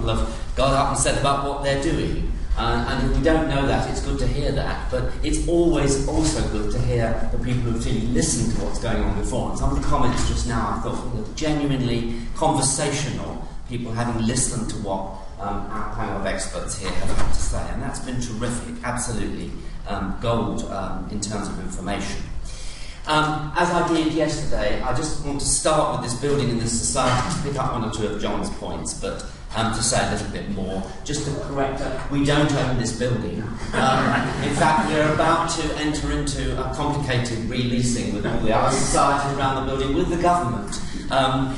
people have got up and said about what they're doing. And if we don't know that, it's good to hear that. But it's always also good to hear the people who've really listened to what's going on before. And some of the comments just now I thought were genuinely conversational, people having listened to what our panel of experts here have got to say. And that's been terrific, absolutely gold in terms of information. As I did yesterday, I just want to start with this building and this society, to pick up one or two of John's points, but to say a little bit more. Just to correct her, we don't own this building. In fact, we're about to enter into a complicated releasing with all the other societies around the building with the government.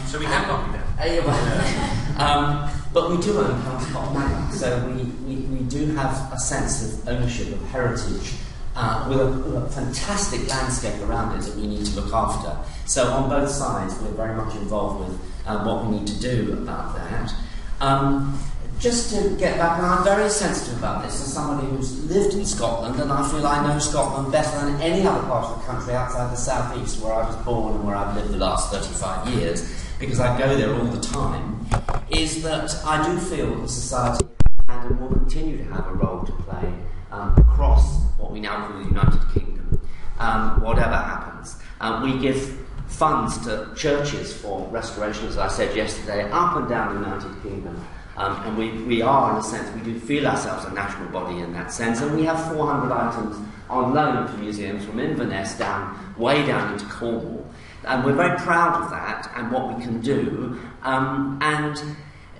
So we have got that. But we do own Chelmsford Manor, so we do have a sense of ownership of heritage. With a fantastic landscape around it that we need to look after. So on both sides we're very much involved with what we need to do about that. Just to get back, and I'm very sensitive about this as somebody who's lived in Scotland, and I feel I know Scotland better than any other part of the country outside the southeast where I was born and where I've lived the last 35 years, because I go there all the time, is that I do feel that the society can and will continue to have a role to play across what we now call the United Kingdom, whatever happens. We give funds to churches for restoration, as I said yesterday, up and down the United Kingdom. And we are, in a sense, we do feel ourselves a national body in that sense. And we have 400 items on loan to museums from Inverness way down into Cornwall. And we're very proud of that and what we can do. And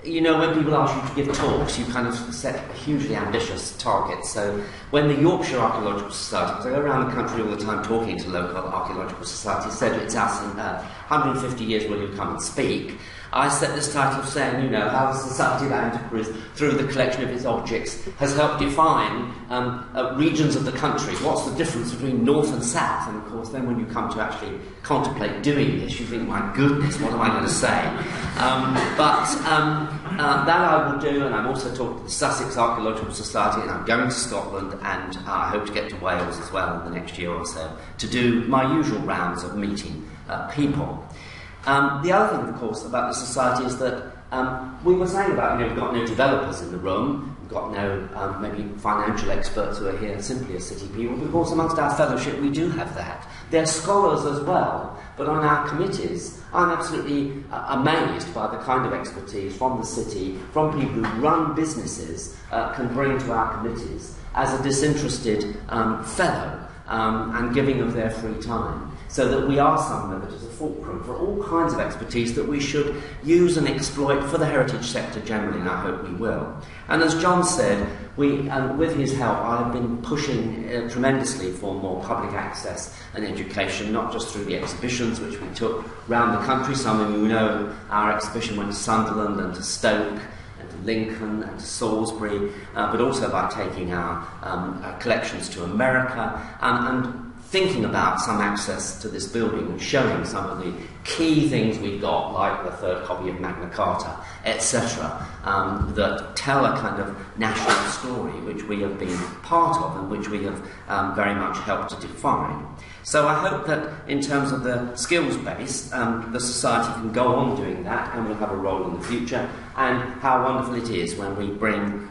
you know, when people ask you to give talks, you kind of set hugely ambitious targets. So when the Yorkshire Archaeological Society, because I go around the country all the time talking to local archaeological societies, said it's us in 150 years will you come and speak, I set this title of saying, you know, how the Society of Antiquaries, through the collection of its objects, has helped define regions of the country. What's the difference between north and south? And of course, then when you come to actually contemplate doing this, you think, my goodness, what am I going to say? That I will do, and I'm also talking to the Sussex Archaeological Society, and I'm going to Scotland, and I hope to get to Wales as well in the next year or so, to do my usual rounds of meeting people. The other thing, of course, about the society is that we were saying about, you know, we've got no developers in the room, we've got no maybe financial experts who are here simply as city people, but of course amongst our fellowship we do have that. They're scholars as well, but on our committees I'm absolutely amazed by the kind of expertise from the city, from people who run businesses, can bring to our committees as a disinterested fellow and giving of their free time. So that we are somewhere that is a fulcrum for all kinds of expertise that we should use and exploit for the heritage sector generally, and I hope we will. And as John said, with his help, I have been pushing tremendously for more public access and education, not just through the exhibitions which we took round the country. Some of you know our exhibition went to Sunderland and to Stoke, and to Lincoln and to Salisbury, but also by taking our collections to America and thinking about some access to this building and showing some of the key things we've got, like the third copy of Magna Carta, etc., that tell a kind of national story which we have been part of and which we have very much helped to define. So I hope that in terms of the skills base, the Society can go on doing that and will have a role in the future, and how wonderful it is when we bring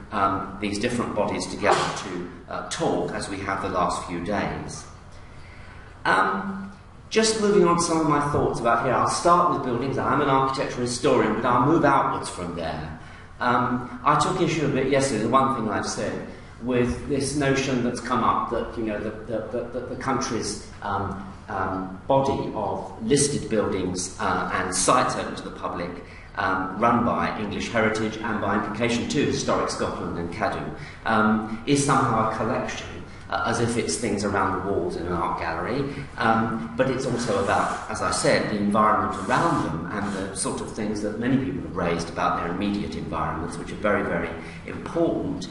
these different bodies together to talk, as we have the last few days. Just moving on to some of my thoughts about here. I'll start with buildings. I'm an architectural historian, but I'll move outwards from there. I took issue a bit yesterday, the one thing I've said, with this notion that's come up that, you know, the country's body of listed buildings and sites open to the public, run by English Heritage and by implication too Historic Scotland and Cadw, is somehow a collection. As if it's things around the walls in an art gallery, but it's also about, as I said, the environment around them and the sort of things that many people have raised about their immediate environments, which are very, very important.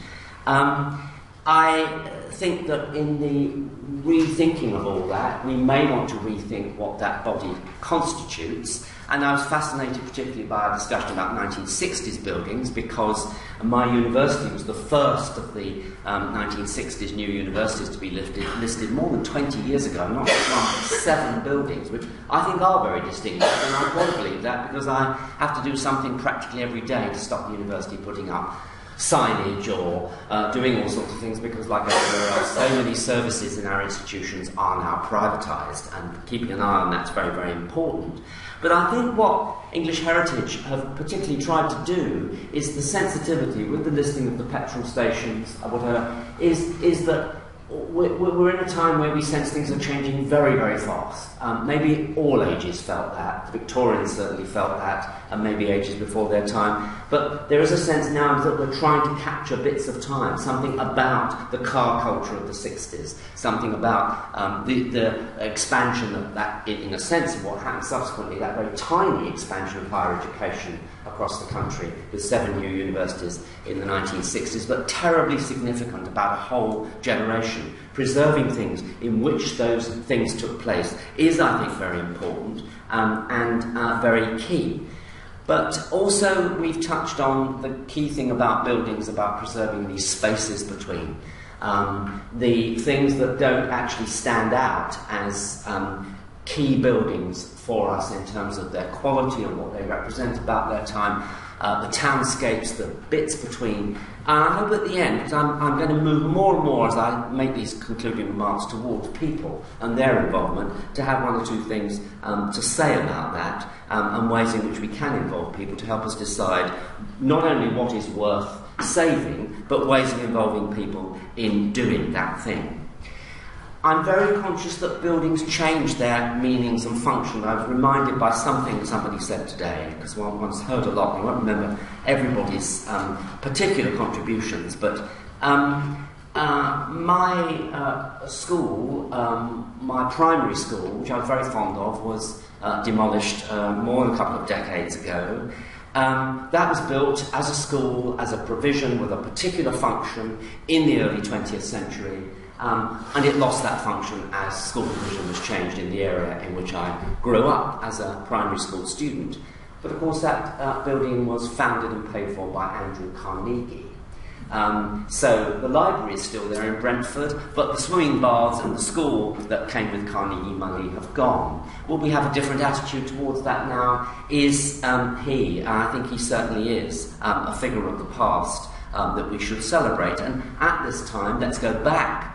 I think that in the rethinking of all that, we may want to rethink what that body constitutes. And I was fascinated particularly by a discussion about 1960s buildings, because my university was the first of the 1960s new universities to be listed more than 20 years ago, not just one, but 7 buildings, which I think are very distinguished. And I quite believe that because I have to do something practically every day to stop the university putting up signage or doing all sorts of things, because like everywhere else, so many services in our institutions are now privatised, and keeping an eye on that's very, very important. But I think what English Heritage have particularly tried to do is the sensitivity with the listing of the petrol stations, whatever, is that we're in a time where we sense things are changing very, very fast. Maybe all ages felt that. The Victorians certainly felt that, and maybe ages before their time. But there is a sense now that we're trying to capture bits of time, something about the car culture of the 60s, something about the expansion of that, in a sense, of what happened subsequently, that very tiny expansion of higher education across the country, with 7 new universities in the 1960s, but terribly significant about a whole generation. Preserving things in which those things took place is, I think, very important and very key. But also we've touched on the key thing about buildings, about preserving these spaces between. The things that don't actually stand out as key buildings for us in terms of their quality and what they represent about their time, the townscapes, the bits between. And I hope at the end, because I'm going to move more and more as I make these concluding remarks towards people and their involvement, to have 1 or 2 things to say about that, and ways in which we can involve people to help us decide not only what is worth saving, but ways of involving people in doing that thing. I'm very conscious that buildings change their meanings and function. I was reminded by something somebody said today, because one once heard a lot, and I won't remember everybody's particular contributions, but my school, my primary school, which I was very fond of, was demolished more than a couple of decades ago. That was built as a school, as a provision with a particular function in the early 20th century. And it lost that function as school provision was changed in the area in which I grew up as a primary school student. But of course that building was founded and paid for by Andrew Carnegie. So the library is still there in Brentford, but the swimming baths and the school that came with Carnegie money have gone. Will we have a different attitude towards that now? Is he, and I think he certainly is, a figure of the past that we should celebrate. And at this time, let's go back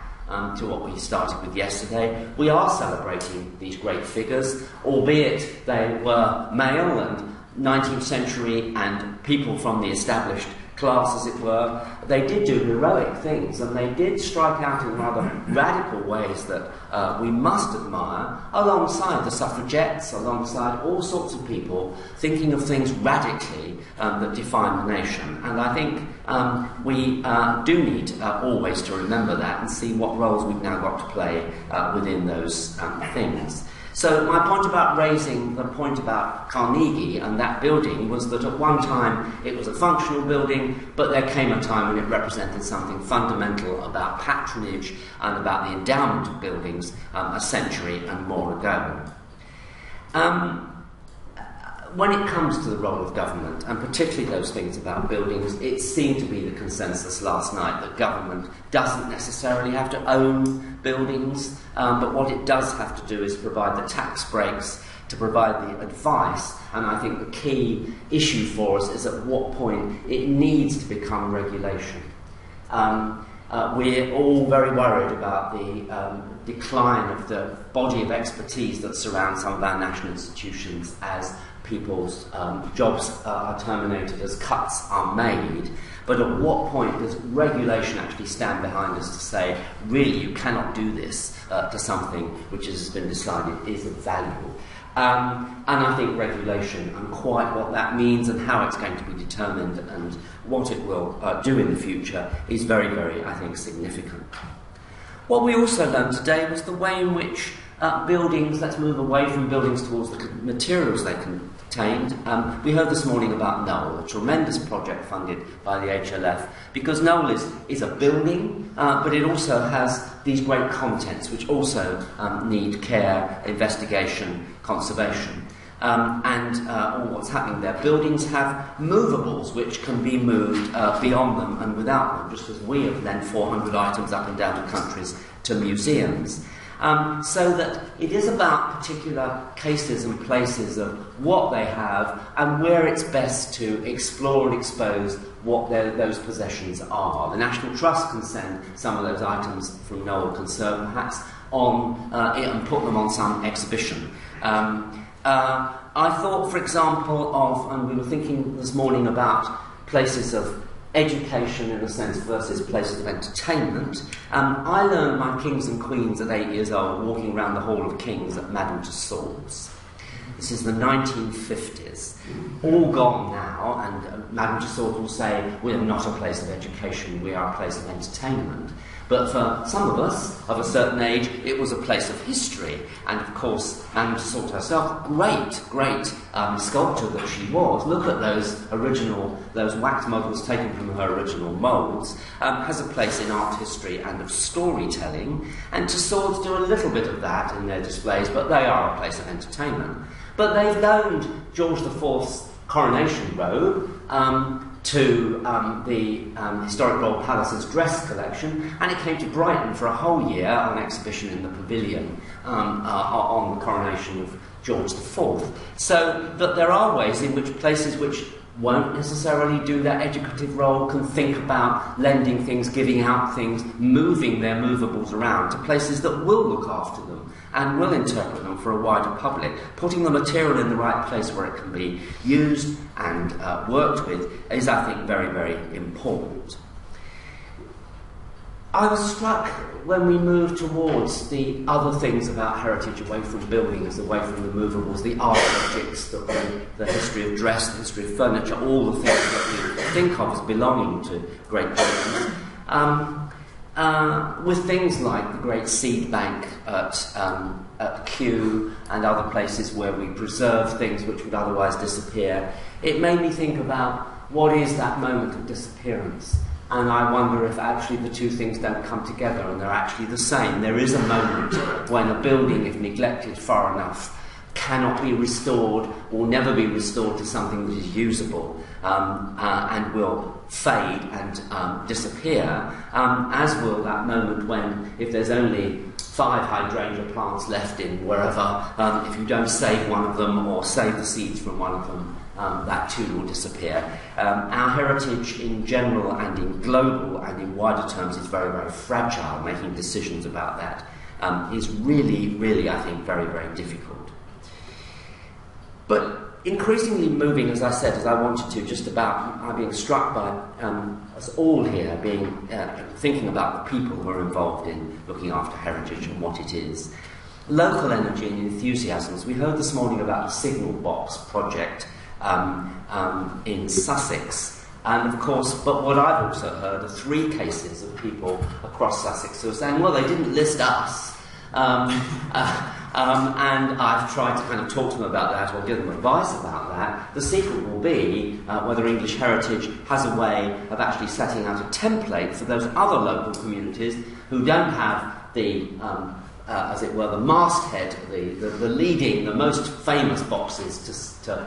to what we started with yesterday. We are celebrating these great figures, albeit they were male and 19th century and people from the established class, as it were. They did do heroic things, and they did strike out in rather radical ways that we must admire, alongside the suffragettes, alongside all sorts of people thinking of things radically that define the nation. And I think we do need always to remember that and see what roles we've now got to play within those things. So my point about raising the point about Carnegie and that building was that at one time it was a functional building, but there came a time when it represented something fundamental about patronage and about the endowment of buildings a century and more ago. When it comes to the role of government, and particularly those things about buildings, it seemed to be the consensus last night that government doesn't necessarily have to own buildings, but what it does have to do is provide the tax breaks, to provide the advice, and I think the key issue for us is at what point it needs to become regulation. We're all very worried about the decline of the body of expertise that surrounds some of our national institutions as people's jobs are terminated, as cuts are made. But at what point does regulation actually stand behind us to say, really, you cannot do this to something which has been decided is of value? And I think regulation and quite what that means and how it's going to be determined and what it will do in the future is very, very, I think, significant. What we also learned today was the way in which buildings, let's move away from buildings towards the materials they contained. We heard this morning about Knowle, a tremendous project funded by the HLF, because Knowle is a building, but it also has these great contents which also need care, investigation, conservation. All what's happening there. Buildings have movables which can be moved beyond them and without them, just as we have lent 400 items up and down the countries to museums. So that it is about particular cases and places of what they have and where it's best to explore and expose what those possessions are. The National Trust can send some of those items from Knowle Conserve perhaps on and put them on some exhibition. I thought, for example, and we were thinking this morning about places of education in a sense versus places of entertainment. I learned my kings and queens at 8 years old walking around the Hall of Kings at Madame Tussauds. This is the 1950s. All gone now, and Madame Tussauds will say, we are not a place of education, we are a place of entertainment. But for some of us, of a certain age, it was a place of history. And of course, Madame Tussauds herself, great sculptor that she was, look at those wax models taken from her original moulds, has a place in art history and of storytelling. And Tussauds do a little bit of that in their displays, but they are a place of entertainment. But they've loaned George IV's coronation robe to the Historic Royal Palace's dress collection, and it came to Brighton for a whole year on exhibition in the pavilion on the coronation of George IV. So that there are ways in which places which won't necessarily do that educative role can think about lending things, giving out things, moving their movables around to places that will look after them and will interpret them for a wider public. Putting the material in the right place where it can be used and worked with is, I think, very, very important. I was struck when we moved towards the other things about heritage, away from buildings, away from the movables, the art objects, the history of dress, the history of furniture, all the things that we think of as belonging to great buildings, with things like the great seed bank at Kew and other places where we preserve things which would otherwise disappear. It made me think about what is that moment of disappearance. And I wonder if actually the two things don't come together and they're actually the same. There is a moment when a building, if neglected far enough, cannot be restored or never be restored to something that is usable and will fade and disappear, as will that moment when, if there's only 5 hydrangea plants left in wherever, if you don't save one of them or save the seeds from one of them, that too will disappear. Our heritage in general and in global and in wider terms is very, very fragile. Making decisions about that is really, really, I think, very, very difficult. But increasingly moving, as I said, as I wanted to, just about being struck by us all here being thinking about the people who are involved in looking after heritage and what it is. Local energy and enthusiasms. We heard this morning about the Signal Box project in Sussex, and of course, but what I've also heard are 3 cases of people across Sussex who are saying, well, they didn't list us, and I've tried to kind of talk to them about that or give them advice about that. The secret will be whether English Heritage has a way of actually setting out a template for those other local communities who don't have the as it were, the masthead, the leading, the most famous boxes to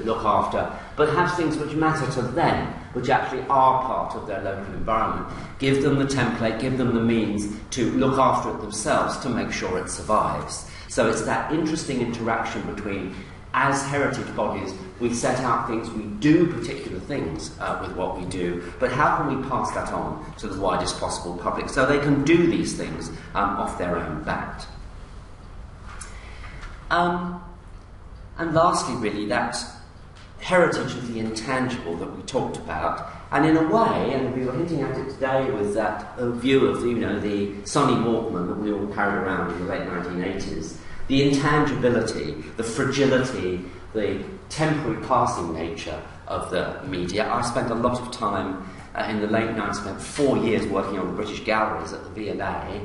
look after, but have things which matter to them, which actually are part of their local environment. Give them the template, give them the means to look after it themselves to make sure it survives. So it's that interesting interaction between, as heritage bodies, we set out things, we do particular things with what we do, but how can we pass that on to the widest possible public so they can do these things off their own bat? And lastly, really, that heritage of the intangible that we talked about, and in a way, and we were hinting at it today with that view of, the Sony Walkman that we all carried around in the late 1980s, the intangibility, the fragility, the temporary passing nature of the media. I spent a lot of time in the late 90s, spent 4 years working on the British Galleries at the V&A,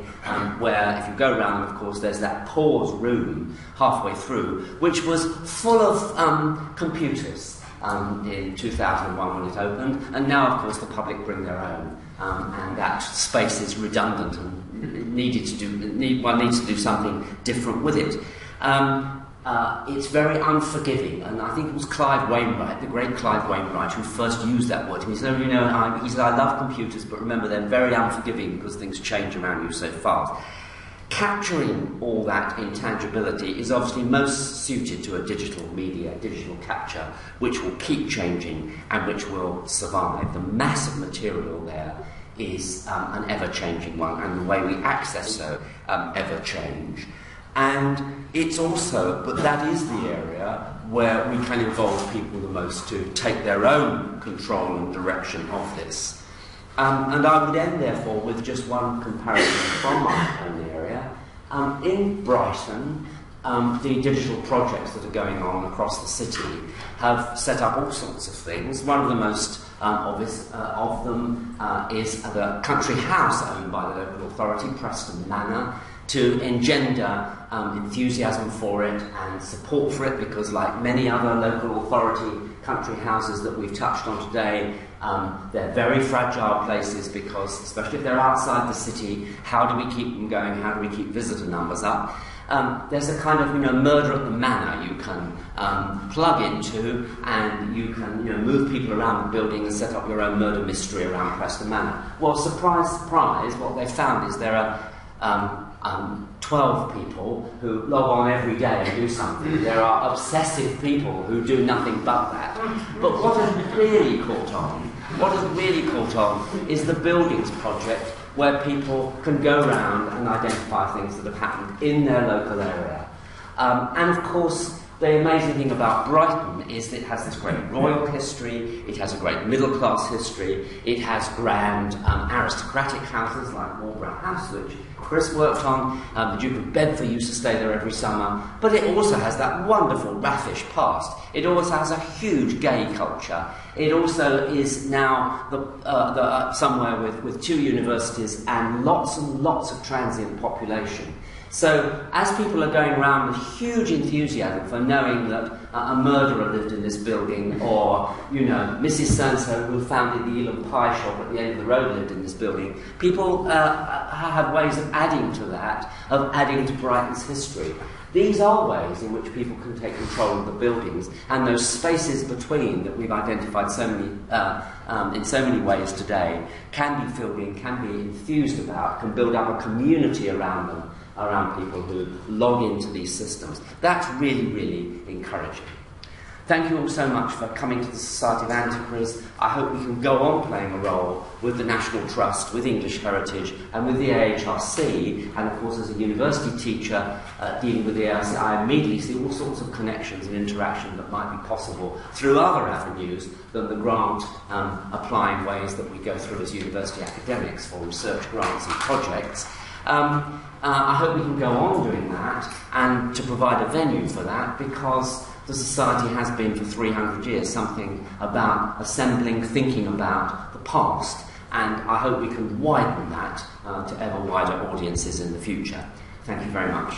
where if you go around, of course, there's that pause room halfway through, which was full of computers in 2001 when it opened, and now, of course, the public bring their own, and that space is redundant and one needs to do something different with it. It's very unforgiving, and I think it was Clive Wainwright, the great Clive Wainwright, who first used that word. He said, he said, I love computers, but remember, they're very unforgiving because things change around you so fast. Capturing all that intangibility is obviously most suited to a digital media, digital capture, which will keep changing and which will survive. The mass of material there is an ever-changing one, and the way we access so ever change. And it's also, but that is the area where we can involve people the most to take their own control and direction of this. And I would end, therefore, with just one comparison from my own area. In Brighton, the digital projects that are going on across the city have set up all sorts of things. One of the most obvious of them is the country house owned by the local authority, Preston Manor, to engender enthusiasm for it and support for it, because like many other local authority country houses that we've touched on today, they're very fragile places because, especially if they're outside the city, how do we keep them going? How do we keep visitor numbers up? There's a kind of murder at the manor you can plug into, and you can move people around the building and set up your own murder mystery around Preston Manor. Well, surprise, surprise, what they found is there are 12 people who log on every day and do something. There are obsessive people who do nothing but that. But what has really caught on, is the Buildings Project, where people can go around and identify things that have happened in their local area. And of course, the amazing thing about Brighton is that it has this great royal history, it has a great middle-class history, it has grand aristocratic houses like Marlborough House, which Chris worked on. The Duke of Bedford used to stay there every summer. But it also has that wonderful raffish past. It also has a huge gay culture. It also is now somewhere with 2 universities and lots of transient population. So, as people are going around with huge enthusiasm for knowing that a murderer lived in this building, or, Mrs. So-and-so who founded the Elam Pie shop at the end of the road lived in this building, people have ways of adding to that, of adding to Brighton's history. These are ways in which people can take control of the buildings, and those spaces between that we've identified in so many ways today can be filled in, can be enthused about, can build up a community around them, around people who log into these systems. That's really, really encouraging. Thank you all so much for coming to the Society of Antiquaries. I hope we can go on playing a role with the National Trust, with English Heritage, and with the AHRC. And of course, as a university teacher dealing with the AHRC, I immediately see all sorts of connections and interaction that might be possible through other avenues than the grant applying ways that we go through as university academics for research grants and projects. I hope we can go on doing that and to provide a venue for that, because the Society has been for 300 years something about assembling, thinking about the past, and I hope we can widen that to ever wider audiences in the future. Thank you very much.